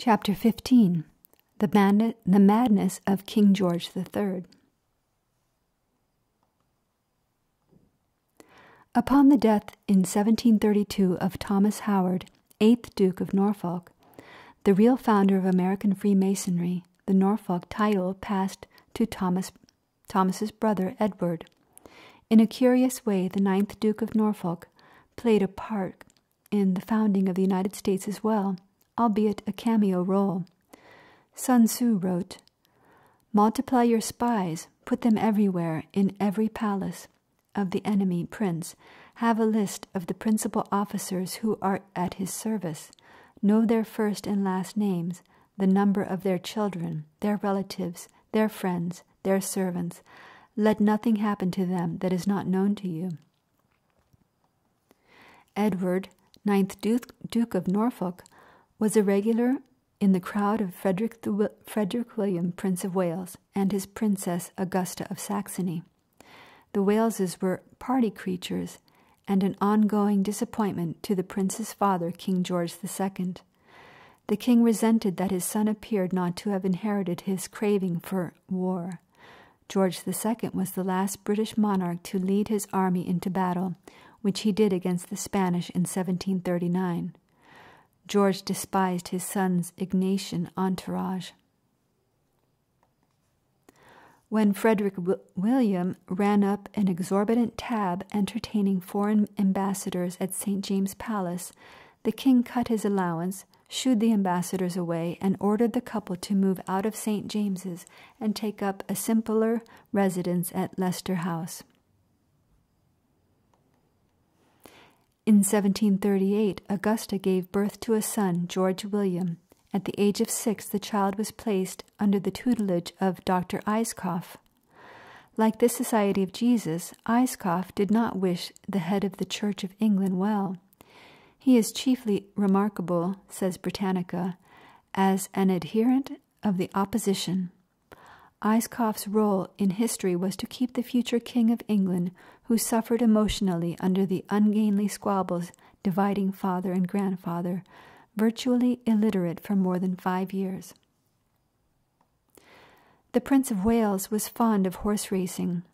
Chapter 15. The Madness of King George III. Upon the death in 1732 of Thomas Howard, 8th Duke of Norfolk, the real founder of American Freemasonry, the Norfolk title passed to Thomas's brother Edward. In a curious way, the 9th Duke of Norfolk played a part in the founding of the United States as well, albeit a cameo role. Sun Tzu wrote, "Multiply your spies, put them everywhere, in every palace of the enemy prince. Have a list of the principal officers who are at his service. Know their first and last names, the number of their children, their relatives, their friends, their servants. Let nothing happen to them that is not known to you." Edward, 9th Duke of Norfolk, was a regular in the crowd of Frederick William, Prince of Wales, and his Princess Augusta of Saxony. The Waleses were party creatures, and an ongoing disappointment to the prince's father, King George II. The king resented that his son appeared not to have inherited his craving for war. George II was the last British monarch to lead his army into battle, which he did against the Spanish in 1739. George despised his son's Ignatian entourage. When Frederick William ran up an exorbitant tab entertaining foreign ambassadors at St. James's Palace, the king cut his allowance, shooed the ambassadors away, and ordered the couple to move out of St. James's and take up a simpler residence at Leicester House. In 1738, Augusta gave birth to a son, George William. At the age of 6, the child was placed under the tutelage of Dr. Ayscough. Like the Society of Jesus, Ayscough did not wish the head of the Church of England well. He is chiefly remarkable, says Britannica, as an adherent of the opposition. Ayscough's role in history was to keep the future King of England, who suffered emotionally under the ungainly squabbles dividing father and grandfather, virtually illiterate for more than 5 years. The Prince of Wales was fond of horse racing.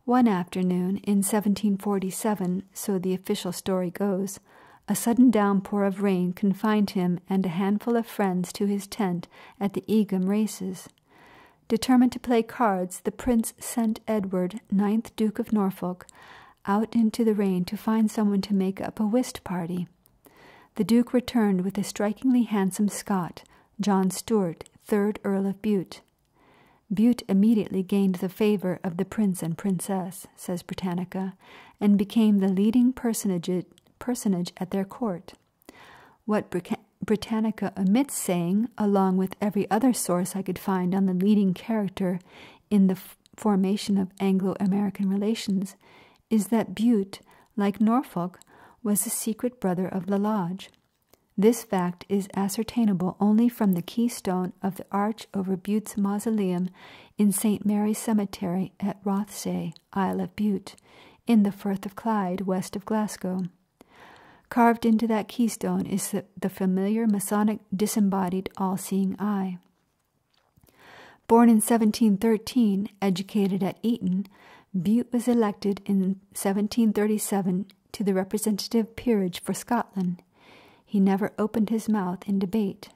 One afternoon in 1747, so the official story goes, a sudden downpour of rain confined him and a handful of friends to his tent at the Egham races. Determined to play cards, the prince sent Edward, 9th Duke of Norfolk, out into the rain to find someone to make up a whist party. The Duke returned with a strikingly handsome Scot, John Stuart, 3rd Earl of Bute. Bute immediately gained the favor of the prince and princess, says Britannica, and became the leading personage at their court. What Britannica omits saying, along with every other source I could find on the leading character in the formation of Anglo-American relations, is that Bute, like Norfolk, was a secret brother of La Lodge. This fact is ascertainable only from the keystone of the arch over Bute's mausoleum in St. Mary's Cemetery at Rothsay, Isle of Bute, in the Firth of Clyde, west of Glasgow. Carved into that keystone is the familiar Masonic disembodied all-seeing eye. Born in 1713, educated at Eton, Bute was elected in 1737 to the representative peerage for Scotland. He never opened his mouth in debate.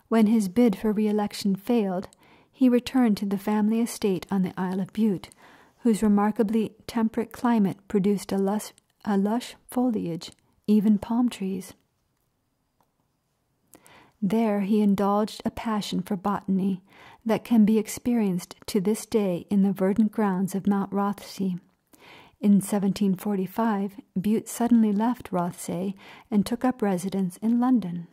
When his bid for re-election failed, he returned to the family estate on the Isle of Bute, whose remarkably temperate climate produced a lush foliage, even palm trees. There he indulged a passion for botany that can be experienced to this day in the verdant grounds of Mount Rothsay. In 1745, Bute suddenly left Rothsay and took up residence in London.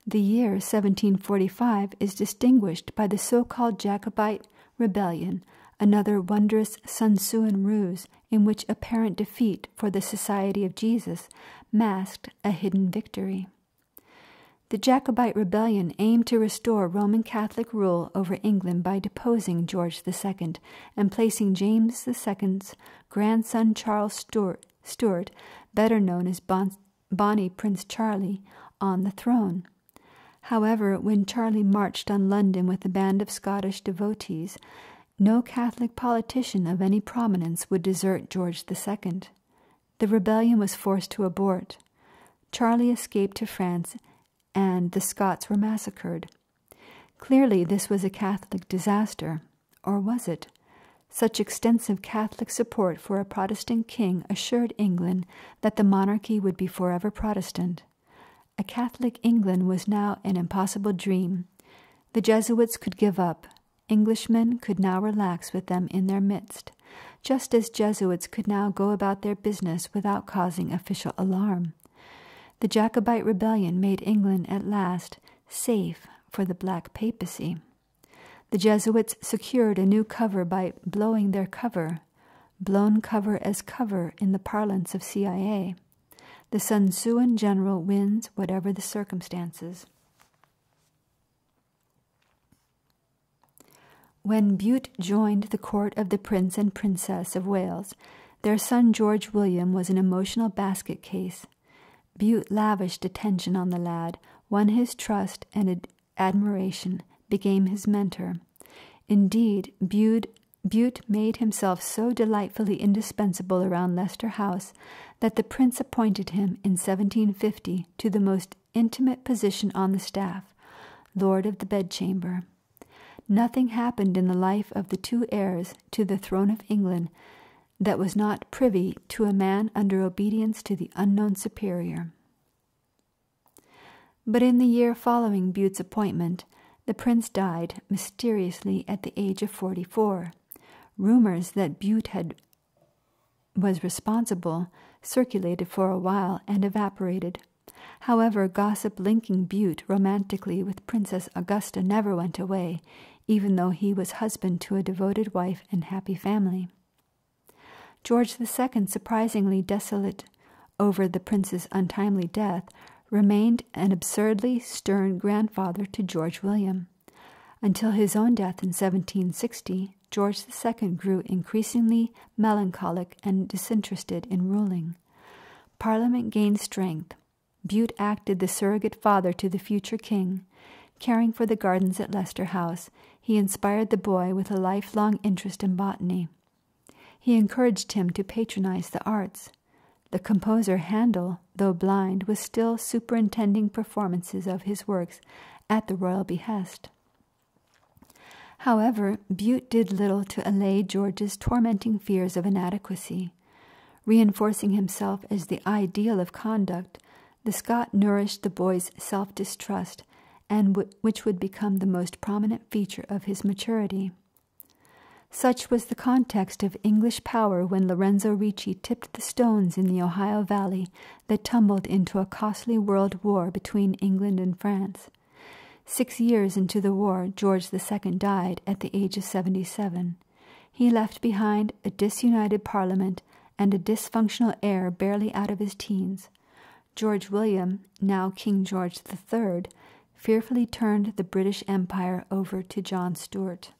The year 1745 is distinguished by the so-called Jacobite rebellion, another wondrous Sun Tzuan ruse in which apparent defeat for the Society of Jesus masked a hidden victory. The Jacobite rebellion aimed to restore Roman Catholic rule over England by deposing George II and placing James II's grandson Charles Stuart, better known as Bonnie Prince Charlie, on the throne. However, when Charlie marched on London with a band of Scottish devotees, no Catholic politician of any prominence would desert George II. The rebellion was forced to abort. Charlie escaped to France, and the Scots were massacred. Clearly, this was a Catholic disaster. Or was it? Such extensive Catholic support for a Protestant king assured England that the monarchy would be forever Protestant. A Catholic England was now an impossible dream. The Jesuits could give up. Englishmen could now relax with them in their midst, just as Jesuits could now go about their business without causing official alarm. The Jacobite rebellion made England at last safe for the Black Papacy. The Jesuits secured a new cover by blowing their cover, blown cover as cover in the parlance of CIA. The Sun Tzuan general wins whatever the circumstances. When Bute joined the court of the Prince and Princess of Wales, their son George William was an emotional basket case. Bute lavished attention on the lad, won his trust and admiration, became his mentor. Indeed, Bute made himself so delightfully indispensable around Leicester House that the prince appointed him in 1750 to the most intimate position on the staff, Lord of the Bedchamber. Nothing happened in the life of the two heirs to the throne of England that was not privy to a man under obedience to the unknown superior. But in the year following Bute's appointment, the prince died mysteriously at the age of 44. Rumors that Bute was responsible circulated for a while and evaporated. However, gossip linking Bute romantically with Princess Augusta never went away, even though he was husband to a devoted wife and happy family. George II, surprisingly desolate over the prince's untimely death, remained an absurdly stern grandfather to George William. Until his own death in 1760, George II grew increasingly melancholic and disinterested in ruling. Parliament gained strength. Bute acted the surrogate father to the future king. Caring for the gardens at Leicester House, he inspired the boy with a lifelong interest in botany. He encouraged him to patronize the arts. The composer Handel, though blind, was still superintending performances of his works at the royal behest. However, Bute did little to allay George's tormenting fears of inadequacy. Reinforcing himself as the ideal of conduct, the Scot nourished the boy's self-distrust, and which would become the most prominent feature of his maturity. Such was the context of English power when Lorenzo Ricci tipped the stones in the Ohio Valley that tumbled into a costly world war between England and France. 6 years into the war, George II died at the age of 77. He left behind a disunited Parliament and a dysfunctional heir barely out of his teens. George William, now King George III, fearfully turned the British Empire over to John Stuart.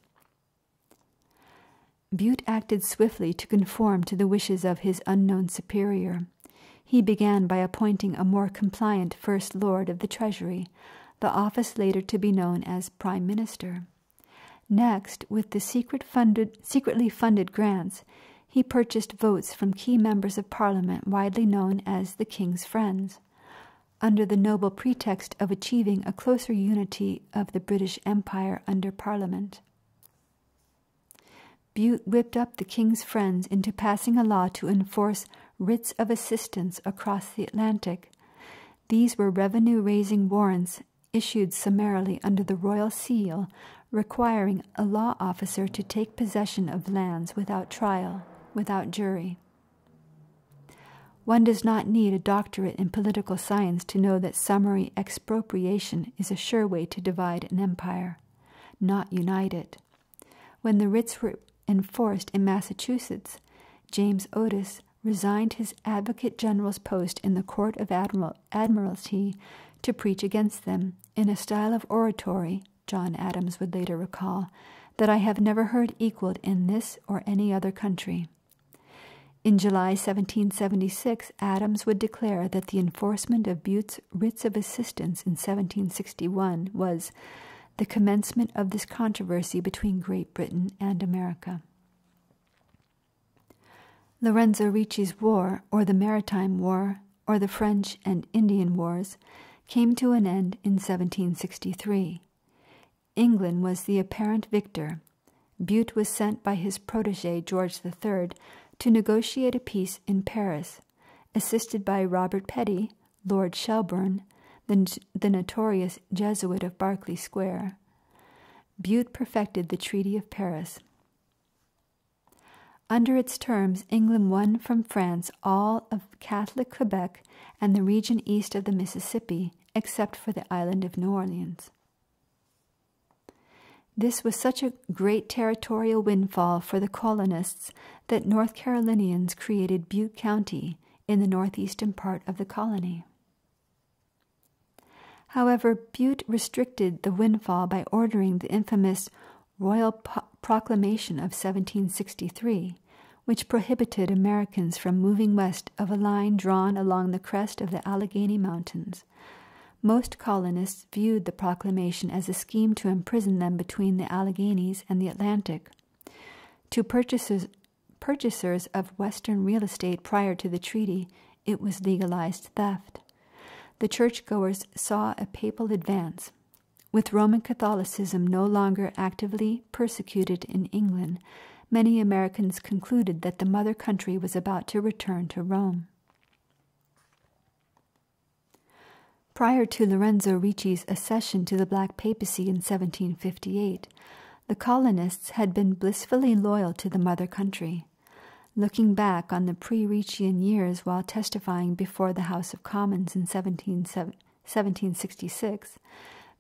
Bute acted swiftly to conform to the wishes of his unknown superior. He began by appointing a more compliant First Lord of the Treasury, the office later to be known as Prime Minister. Next, with the secretly funded grants, he purchased votes from key members of Parliament widely known as the King's Friends, under the noble pretext of achieving a closer unity of the British Empire under Parliament. Bute whipped up the King's Friends into passing a law to enforce writs of assistance across the Atlantic. These were revenue-raising warrants issued summarily under the royal seal, requiring a law officer to take possession of lands without trial, without jury. One does not need a doctorate in political science to know that summary expropriation is a sure way to divide an empire, not unite it. When the writs were enforced in Massachusetts, James Otis resigned his Advocate General's post in the Court of Admiralty to preach against them in a style of oratory, John Adams would later recall, that I have never heard equaled in this or any other country. In July 1776, Adams would declare that the enforcement of Bute's writs of assistance in 1761 was the commencement of this controversy between Great Britain and America. Lorenzo Ricci's War, or the Maritime War, or the French and Indian Wars, came to an end in 1763. England was the apparent victor. Bute was sent by his protege George III to negotiate a peace in Paris, assisted by Robert Petty, Lord Shelburne, the notorious Jesuit of Berkeley Square. Bute perfected the Treaty of Paris. Under its terms, England won from France all of Catholic Quebec and the region east of the Mississippi, except for the island of New Orleans. This was such a great territorial windfall for the colonists that North Carolinians created Bute County in the northeastern part of the colony. However, Bute restricted the windfall by ordering the infamous Royal Proclamation of 1763, which prohibited Americans from moving west of a line drawn along the crest of the Allegheny Mountains. Most colonists viewed the proclamation as a scheme to imprison them between the Alleghenies and the Atlantic. To purchasers of Western real estate prior to the treaty, it was legalized theft. The churchgoers saw a papal advance. With Roman Catholicism no longer actively persecuted in England, many Americans concluded that the mother country was about to return to Rome. Prior to Lorenzo Ricci's accession to the Black Papacy in 1758, the colonists had been blissfully loyal to the mother country. Looking back on the pre-Riccian years while testifying before the House of Commons in 1766,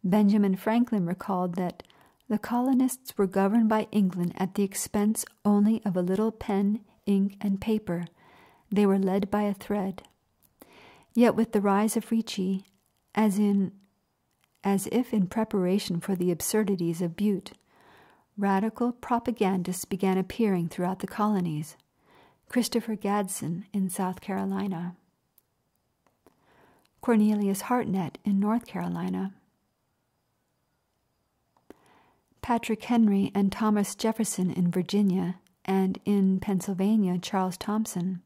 Benjamin Franklin recalled that the colonists were governed by England at the expense only of a little pen, ink, and paper. They were led by a thread. Yet with the rise of Ricci, as if in preparation for the absurdities of Bute, radical propagandists began appearing throughout the colonies. Christopher Gadsden in South Carolina, Cornelius Hartnett in North Carolina, Patrick Henry and Thomas Jefferson in Virginia, and in Pennsylvania, Charles Thompson.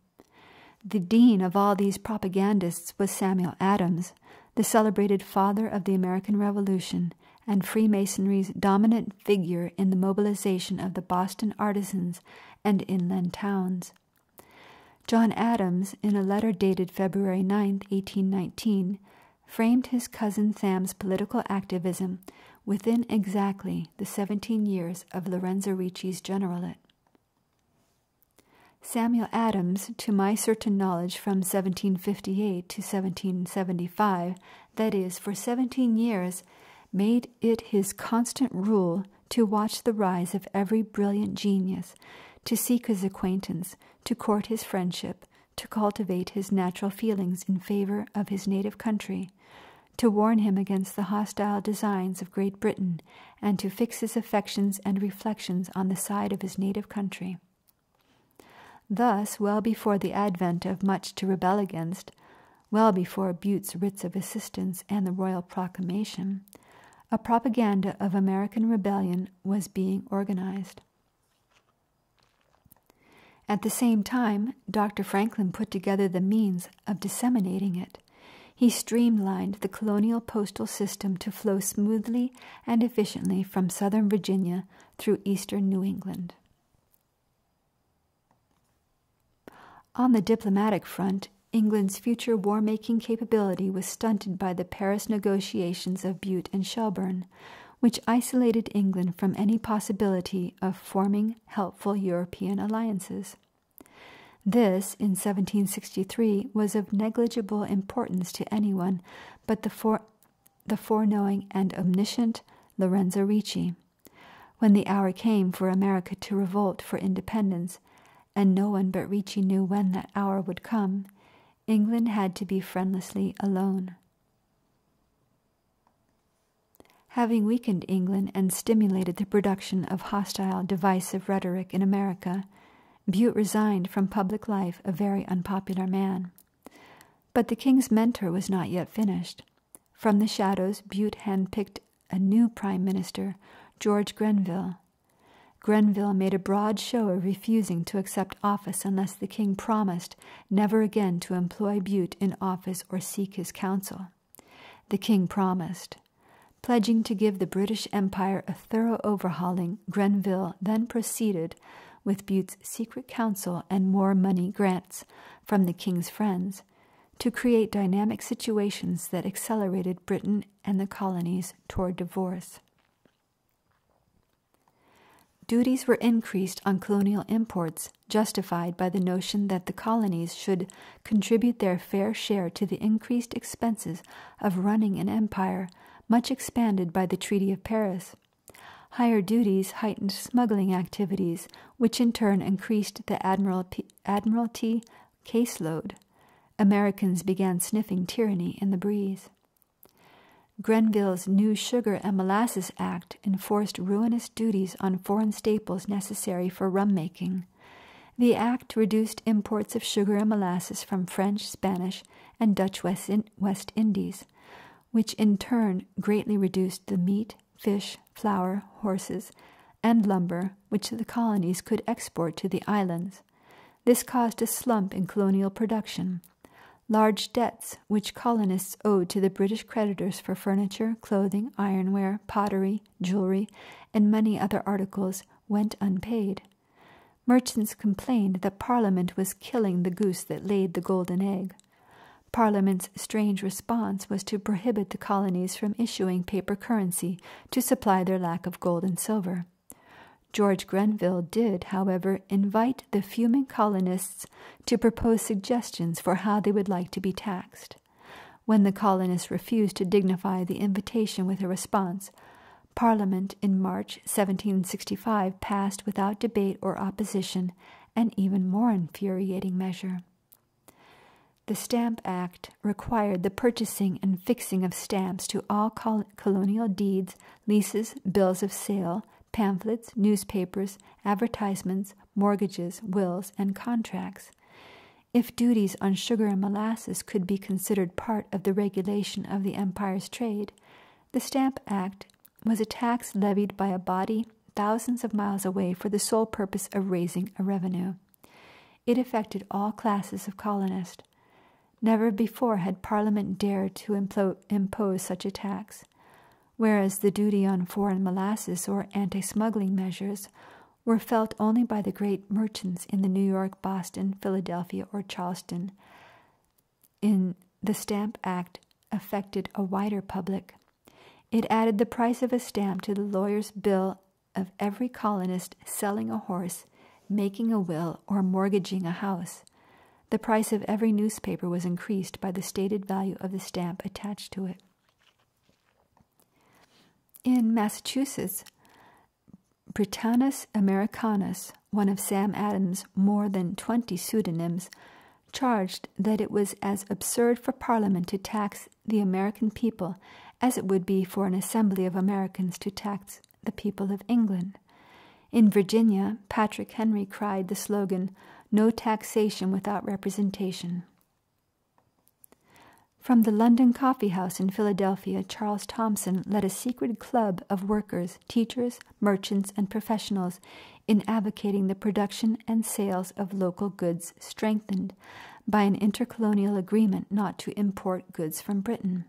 The dean of all these propagandists was Samuel Adams, the celebrated father of the American Revolution and Freemasonry's dominant figure in the mobilization of the Boston artisans and inland towns. John Adams, in a letter dated February 9, 1819, framed his cousin Sam's political activism within exactly the 17 years of Lorenzo Ricci's generalate. Samuel Adams, to my certain knowledge from 1758 to 1775, that is, for 17 years, made it his constant rule to watch the rise of every brilliant genius, to seek his acquaintance, to court his friendship, to cultivate his natural feelings in favor of his native country, to warn him against the hostile designs of Great Britain, and to fix his affections and reflections on the side of his native country. Thus, well before the advent of much to rebel against, well before Bute's writs of assistance and the Royal Proclamation, a propaganda of American rebellion was being organized. At the same time, Dr. Franklin put together the means of disseminating it. He streamlined the colonial postal system to flow smoothly and efficiently from southern Virginia through eastern New England. On the diplomatic front, England's future war-making capability was stunted by the Paris negotiations of Bute and Shelburne, which isolated England from any possibility of forming helpful European alliances. This, in 1763, was of negligible importance to anyone but the foreknowing and omniscient Lorenzo Ricci. When the hour came for America to revolt for independence, and no one but Ricci knew when that hour would come, England had to be friendlessly alone. Having weakened England and stimulated the production of hostile, divisive rhetoric in America, Bute resigned from public life a very unpopular man. But the king's mentor was not yet finished. From the shadows, Bute handpicked a new prime minister, George Grenville. Grenville made a broad show of refusing to accept office unless the king promised never again to employ Bute in office or seek his counsel. The king promised. Pledging to give the British Empire a thorough overhauling, Grenville then proceeded, with Bute's secret counsel and more money grants from the king's friends, to create dynamic situations that accelerated Britain and the colonies toward divorce. Duties were increased on colonial imports, justified by the notion that the colonies should contribute their fair share to the increased expenses of running an empire, much expanded by the Treaty of Paris. Higher duties heightened smuggling activities, which in turn increased the Admiralty caseload. Americans began sniffing tyranny in the breeze. Grenville's new Sugar and Molasses Act enforced ruinous duties on foreign staples necessary for rum-making. The act reduced imports of sugar and molasses from French, Spanish, and Dutch West Indies, which in turn greatly reduced the meat, fish, flour, horses, and lumber which the colonies could export to the islands. This caused a slump in colonial production. Large debts which colonists owed to the British creditors for furniture, clothing, ironware, pottery, jewelry, and many other articles went unpaid. Merchants complained that Parliament was killing the goose that laid the golden egg. Parliament's strange response was to prohibit the colonies from issuing paper currency to supply their lack of gold and silver. George Grenville did, however, invite the fuming colonists to propose suggestions for how they would like to be taxed. When the colonists refused to dignify the invitation with a response, Parliament in March 1765 passed without debate or opposition an even more infuriating measure. The Stamp Act required the purchasing and fixing of stamps to all colonial deeds, leases, bills of sale, pamphlets, newspapers, advertisements, mortgages, wills, and contracts. If duties on sugar and molasses could be considered part of the regulation of the empire's trade, the Stamp Act was a tax levied by a body thousands of miles away for the sole purpose of raising a revenue. It affected all classes of colonists. Never before had Parliament dared to impose such a tax, whereas the duty on foreign molasses or anti-smuggling measures were felt only by the great merchants in the New York, Boston, Philadelphia, or Charleston. The Stamp Act affected a wider public. It added the price of a stamp to the lawyer's bill of every colonist selling a horse, making a will, or mortgaging a house. The price of every newspaper was increased by the stated value of the stamp attached to it. In Massachusetts, Britannicus Americanus, one of Sam Adams' more than 20 pseudonyms, charged that it was as absurd for Parliament to tax the American people as it would be for an assembly of Americans to tax the people of England. In Virginia, Patrick Henry cried the slogan, "No taxation without representation." From the London Coffee House in Philadelphia, Charles Thomson led a secret club of workers, teachers, merchants, and professionals in advocating the production and sales of local goods strengthened by an intercolonial agreement not to import goods from Britain.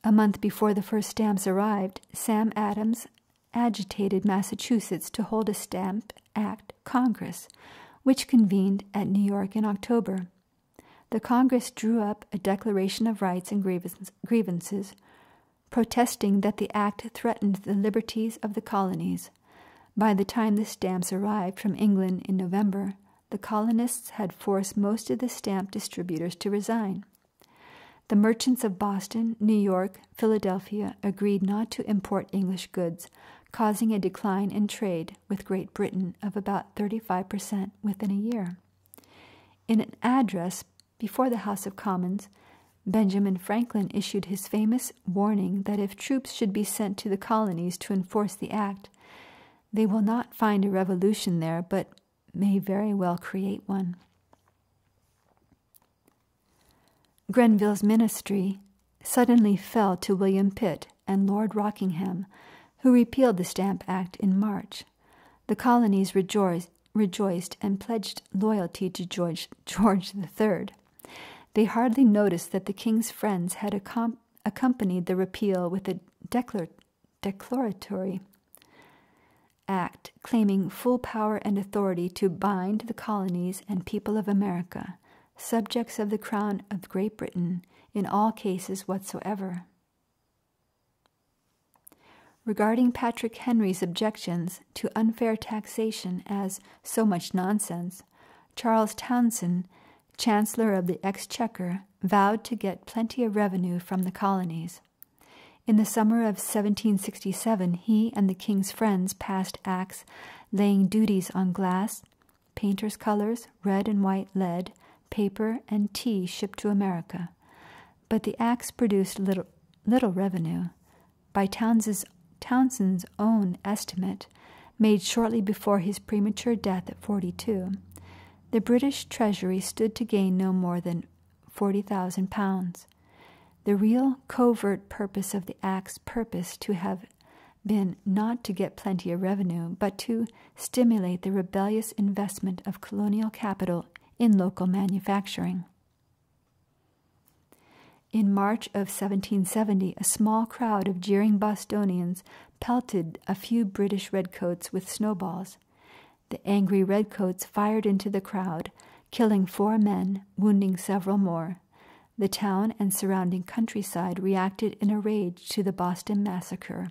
A month before the first stamps arrived, Sam Adams agitated Massachusetts to hold a Stamp Act Congress, which convened at New York in October. The Congress drew up a Declaration of Rights and Grievances, protesting that the act threatened the liberties of the colonies. By the time the stamps arrived from England in November, the colonists had forced most of the stamp distributors to resign. The merchants of Boston, New York, Philadelphia agreed not to import English goods, causing a decline in trade with Great Britain of about 35% within a year. In an address before the House of Commons, Benjamin Franklin issued his famous warning that if troops should be sent to the colonies to enforce the act, They will not find a revolution there, but may very well create one. Grenville's ministry suddenly fell to William Pitt and Lord Rockingham, who repealed the Stamp Act in March. The colonies rejoiced and pledged loyalty to George III. They hardly noticed that the king's friends had accompanied the repeal with a declaratory act claiming full power and authority to bind the colonies and people of America, subjects of the Crown of Great Britain, in all cases whatsoever. Regarding Patrick Henry's objections to unfair taxation as so much nonsense, Charles Townshend, Chancellor of the Exchequer, vowed to get plenty of revenue from the colonies. In the summer of 1767, he and the king's friends passed acts laying duties on glass, painter's colors, red and white lead, paper, and tea shipped to America. But the acts produced little revenue. By Townshend's own estimate, made shortly before his premature death at 42, the British Treasury stood to gain no more than £40,000. The real covert purpose of the Act's purpose to have been not to get plenty of revenue, but to stimulate the rebellious investment of colonial capital in local manufacturing. In March of 1770, a small crowd of jeering Bostonians pelted a few British redcoats with snowballs. The angry redcoats fired into the crowd, killing 4 men, wounding several more. The town and surrounding countryside reacted in a rage to the Boston Massacre.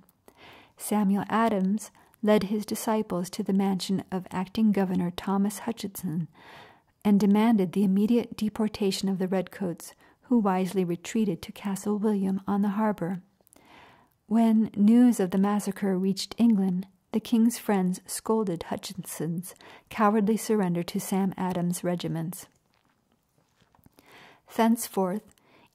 Samuel Adams led his disciples to the mansion of acting Governor Thomas Hutchinson and demanded the immediate deportation of the redcoats, who wisely retreated to Castle William on the harbor. When news of the massacre reached England, the king's friends scolded Hutchinson's cowardly surrender to Sam Adams' regiments. Thenceforth,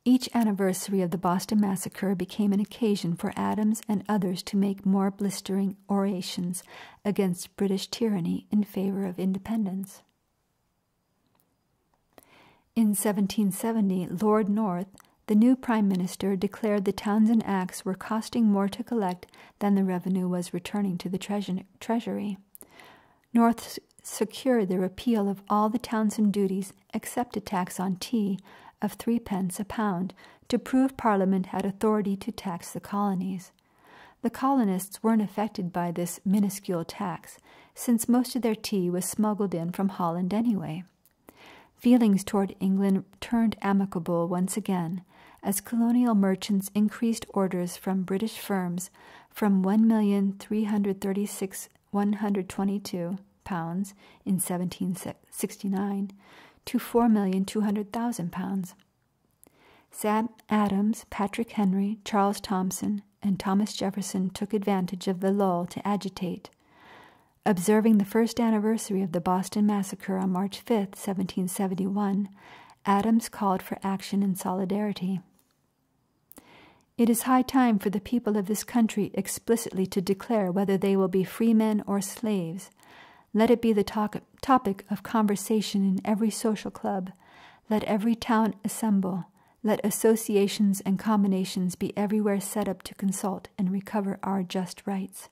each anniversary of the Boston Massacre became an occasion for Adams and others to make more blistering orations against British tyranny in favor of independence. In 1770, Lord North, the new Prime Minister, declared the Townshend Acts were costing more to collect than the revenue was returning to the Treasury. North secured the repeal of all the Townshend duties except a tax on tea of 3d. a pound to prove Parliament had authority to tax the colonies. The colonists weren't affected by this minuscule tax, since most of their tea was smuggled in from Holland anyway. Feelings toward England turned amicable once again, as colonial merchants increased orders from British firms from £1,336,122 in 1769 to £4,200,000. Sam Adams, Patrick Henry, Charles Townshend, and Thomas Jefferson took advantage of the lull to agitate. Observing the first anniversary of the Boston Massacre on March 5, 1771, Adams called for action and solidarity. It is high time for the people of this country explicitly to declare whether they will be freemen or slaves. Let it be the topic of conversation in every social club. Let every town assemble. Let associations and combinations be everywhere set up to consult and recover our just rights.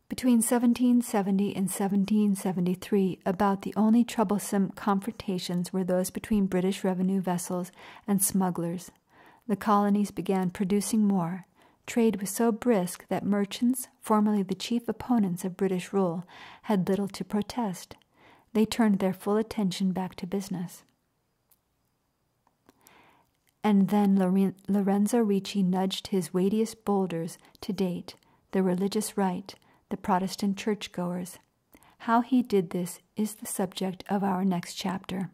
Between 1770 and 1773, about the only troublesome confrontations were those between British revenue vessels and smugglers. The colonies began producing more. Trade was so brisk that merchants, formerly the chief opponents of British rule, had little to protest. They turned their full attention back to business. And then Lorenzo Ricci nudged his weightiest boulders to date, the religious right, the Protestant churchgoers. How he did this is the subject of our next chapter.